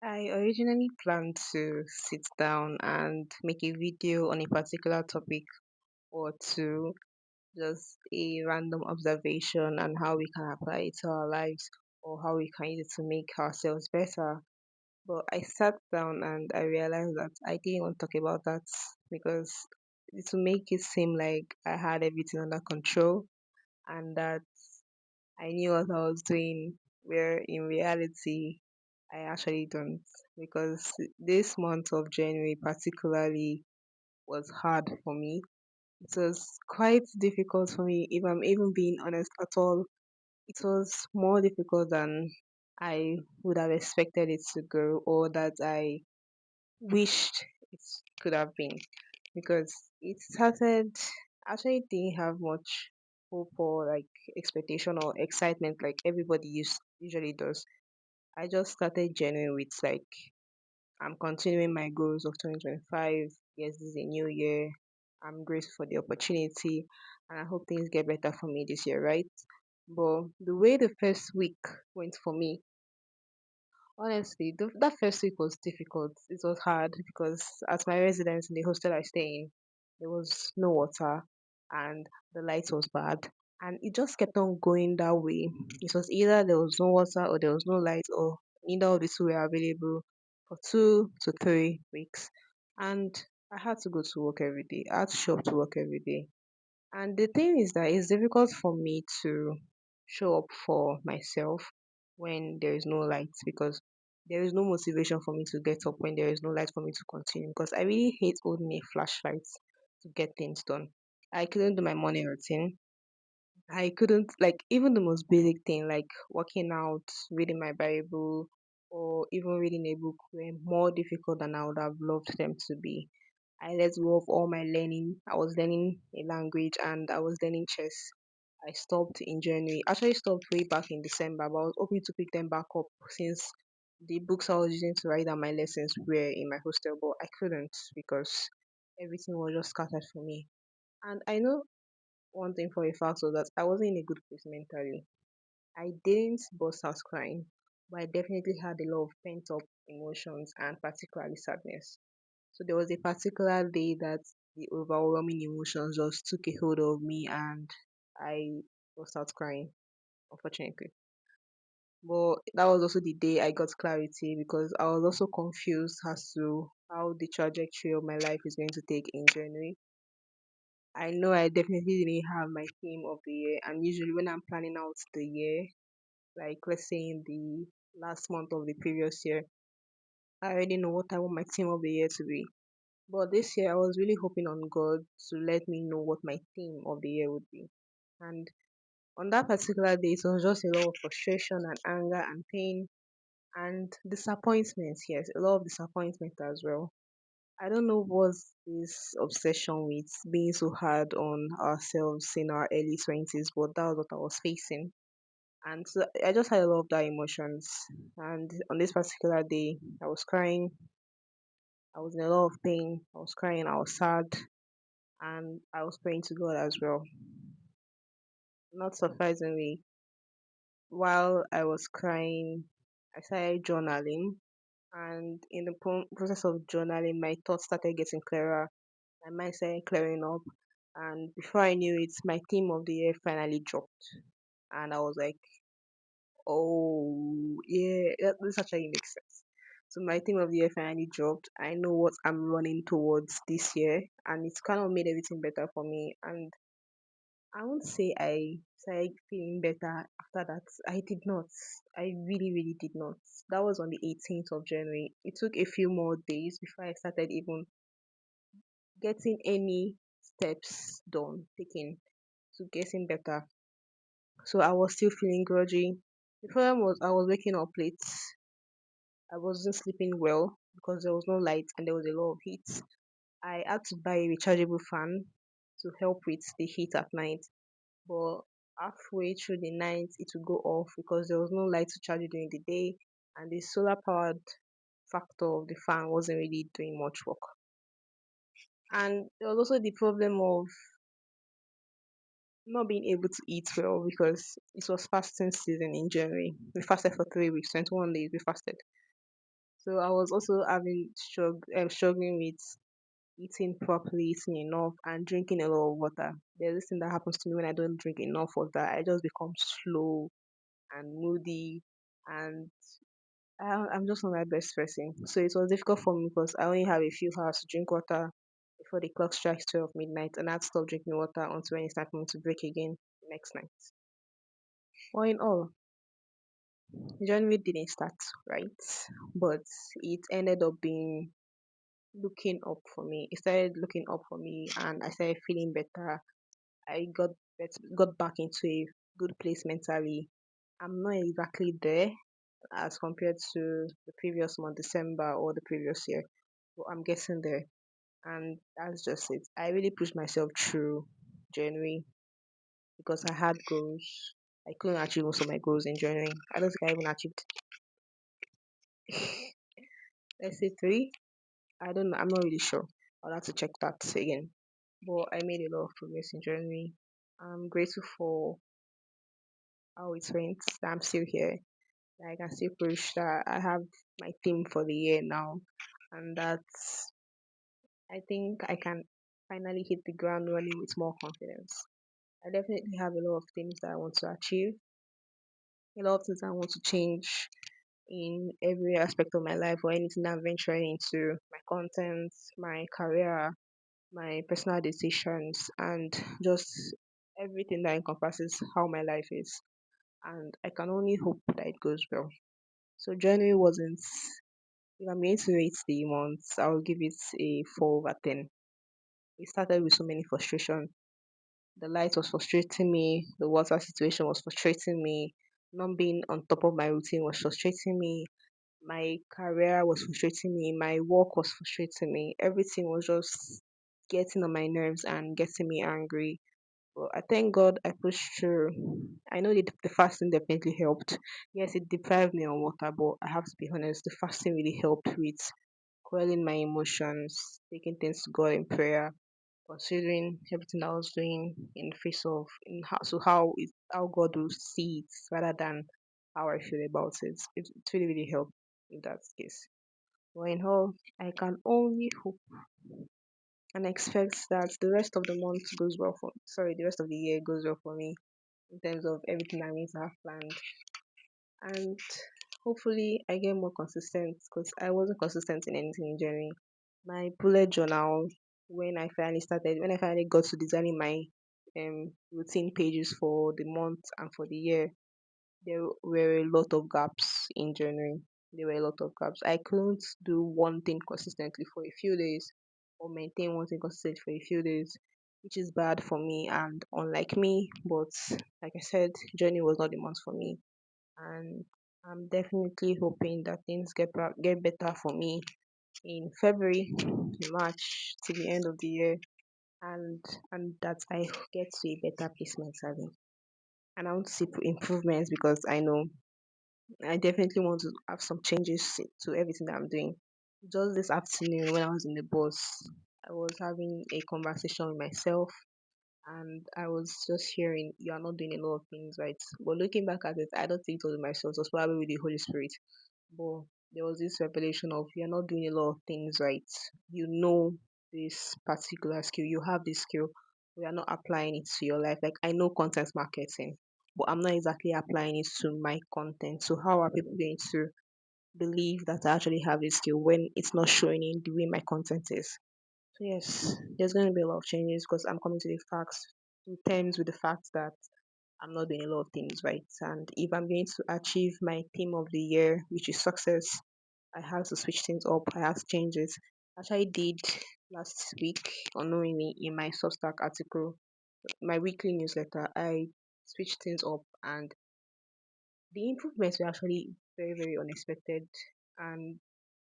I originally planned to sit down and make a video on a particular topic or two, just a random observation and how we can apply it to our lives or how we can use it to make ourselves better. But I sat down and I realized that I didn't want to talk about that because to make it seem like I had everything under control and that I knew what I was doing, where in reality, I actually don't. Because this month of January, particularly, was hard for me. It was quite difficult for me, if I'm even being honest at all. It was more difficult than I would have expected it to go, or that I wished it could have been. Because it started, actually didn't have much hope or like expectation or excitement like everybody usually does. I just started January with like I'm continuing my goals of 2025. Yes, this is a new year. I'm grateful for the opportunity and I hope things get better for me this year, right? But the way the first week went for me, honestly, that first week was difficult. It was hard because at my residence in the hostel I stay in, there was no water and the light was bad. And it just kept on going that way. It was either there was no water or there was no light, or neither of the two were available for 2 to 3 weeks. And I had to go to work every day. I had to show up to work every day. And the thing is that it's difficult for me to show up for myself when there is no light because there is no motivation for me to get up when there is no light for me to continue because I really hate holding a flashlight to get things done. I couldn't do my morning routine. I couldn't like even the most basic thing like working out, reading my Bible, or even reading a book were more difficult than I would have loved them to be. I let go of all my learning. I was learning a language and I was learning chess. I stopped in January. Actually stopped way back in December, but I was hoping to pick them back up since the books I was using to write down my lessons were in my hostel, but I couldn't because everything was just scattered for me. And I know one thing for a fact was that I wasn't in a good place mentally. I didn't burst out crying, but I definitely had a lot of pent up emotions and particularly sadness. So there was a particular day that the overwhelming emotions just took a hold of me and I burst out crying, unfortunately. But that was also the day I got clarity because I was also confused as to how the trajectory of my life is going to take in January. I know I definitely didn't have my theme of the year, and usually when I'm planning out the year, like let's say in the last month of the previous year, I already know what I want my theme of the year to be. But this year, I was really hoping on God to let me know what my theme of the year would be. And on that particular day, it was just a lot of frustration and anger and pain and disappointment. Yes, a lot of disappointment as well. I don't know what's this obsession with being so hard on ourselves in our early 20s, but that was what I was facing. And so I just had a lot of that emotions. And on this particular day, I was crying. I was in a lot of pain. I was crying. I was sad. And I was praying to God as well. Not surprisingly, while I was crying, I started journaling. And in the process of journaling, my thoughts started getting clearer. My mind started clearing up. And before I knew it, my theme of the year finally dropped. And I was like, oh, yeah, this actually makes sense. So my theme of the year finally dropped. I know what I'm running towards this year. And it's kind of made everything better for me. And I won't say I started feeling better after that. I did not. I really, really did not. That was on the 18th of January. It took a few more days before I started even getting any steps done, taken to getting better. So I was still feeling grudgy. The problem was I was waking up late. I wasn't sleeping well because there was no light and there was a lot of heat. I had to buy a rechargeable fan to help with the heat at night. But halfway through the night it would go off because there was no light to charge it during the day and the solar powered factor of the fan wasn't really doing much work. And there was also the problem of not being able to eat well because it was fasting season in January. We fasted for 3 weeks, 21 days we fasted. So I was also struggling with eating properly, eating enough, and drinking a lot of water. There's this thing that happens to me when I don't drink enough water. I just become slow and moody, and I'm just not my best person. So it was difficult for me because I only have a few hours to drink water before the clock strikes 12 midnight, and I had to stop drinking water until when it's time for me to break again the next night. All in all, January didn't start right, but it ended up being looking up for me. It started looking up for me, and I started feeling better. I got back into a good place mentally. I'm not exactly there as compared to the previous month, December, or the previous year, but I'm getting there, and that's just it. I really pushed myself through January because I had goals. I couldn't achieve most of my goals in January. I don't think I even achieved, let's say, three. I don't know. I'm not really sure. I'll have to check that again. But I made a lot of progress in January. I'm grateful for how it went. That I'm still here. That I can still push. That I have my theme for the year now, and that's. I think I can finally hit the ground running with more confidence. I definitely have a lot of things that I want to achieve. A lot of things I want to change in every aspect of my life or anything I'm venturing into my content, my career, my personal decisions, and just everything that encompasses how my life is. And I can only hope that it goes well. So January wasn't. If I'm going to rate the months, I'll give it a 4/10. It started with so many frustration. The light was frustrating me. The water situation was frustrating me. Not being on top of my routine was frustrating me. My career was frustrating me. My work was frustrating me. Everything was just getting on my nerves and getting me angry. But I thank God I pushed through. I know the fasting definitely helped. Yes, it deprived me of water, but I have to be honest, the fasting really helped with quelling my emotions, taking things to God in prayer, considering everything I was doing in the face of how God will see it rather than how I feel about it. It really really helped in that case. But in all, I can only hope and expect that the rest of the month goes well for the rest of the year goes well for me in terms of everything I'm going to have planned. And hopefully I get more consistent because I wasn't consistent in anything in January. My bullet journal, when I finally got to designing my routine pages for the month and for the year, there were a lot of gaps in January. There were a lot of gaps. I couldn't do one thing consistently for a few days or maintain one thing consistently for a few days, which is bad for me and unlike me. But like I said, January was not the month for me, and I'm definitely hoping that things get better for me in February, March to the end of the year, and that I get to a better place mentally. And I want to see improvements because I know I definitely want to have some changes to everything that I'm doing. Just this afternoon, when I was in the bus, I was having a conversation with myself, and I was just hearing, "You are not doing a lot of things right." But looking back at it, I don't think it was myself, it was probably with the Holy Spirit. But there was this revelation of, "You're not doing a lot of things right. You know this particular skill, you have this skill, we are not applying it to your life." Like, I know content marketing, but I'm not exactly applying it to my content. So how are people going to believe that I actually have this skill when it's not showing in the way my content is? So yes, there's going to be a lot of changes because I'm coming to the facts, in terms with the fact that I'm not doing a lot of things right. And if I'm going to achieve my theme of the year, which is success, I have to switch things up. I have to change it. As I did last week, unknowingly, in my Substack article, my weekly newsletter, I switched things up, and the improvements were actually very, very unexpected. And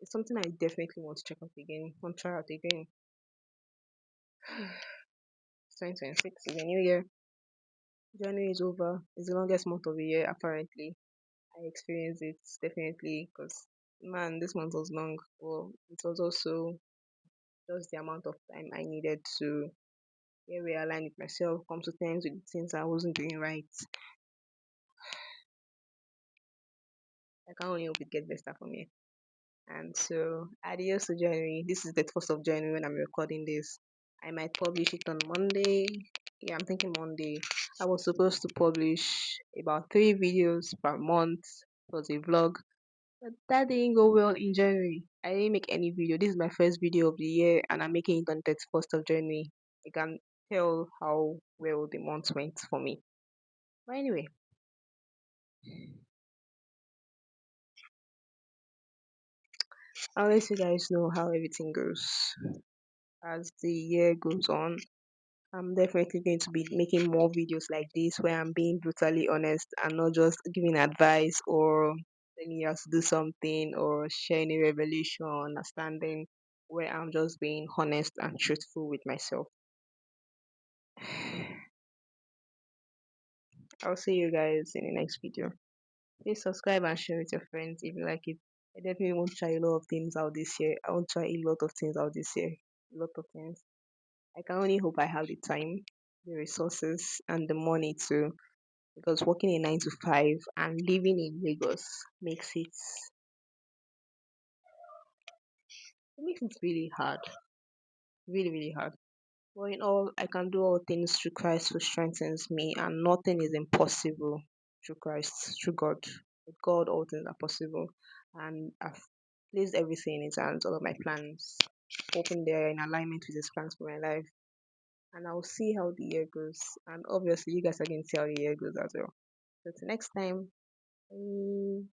it's something I definitely want to check out again, want to try out again. 2026 is a new year. January is over. It's the longest month of the year, apparently. I experienced it definitely because, man, this month was long. Well, it was also just the amount of time I needed to get realigned with myself, come to terms with the things I wasn't doing right. I can't only hope it gets better for me. And so, adios to January. This is the 1st of January when I'm recording this. I might publish it on Monday. Yeah, I'm thinking Monday. I was supposed to publish about 3 videos per month plus a vlog, but that didn't go well in January. I didn't make any video. This is my first video of the year, and I'm making it on 31st of January. You can tell how well the month went for me. But anyway, I'll let you guys know how everything goes as the year goes on. I'm definitely going to be making more videos like this where I'm being brutally honest and not just giving advice or telling you how to do something or sharing a revelation or understanding, where I'm just being honest and truthful with myself. I'll see you guys in the next video. Please subscribe and share with your friends if you like it. I definitely want to try a lot of things out this year. I want to try a lot of things out this year. A lot of things. I can only hope I have the time, the resources, and the money to, because working a 9 to 5 and living in Lagos makes it really hard, really really hard. But in all, I can do all things through Christ who strengthens me, and nothing is impossible through Christ, through God. With God, all things are possible, and I've placed everything in His hands, all of my plans, hoping they're in alignment with His plans for my life. And I'll see how the year goes. And obviously, you guys are going to see how the year goes as well. So, till next time. Bye.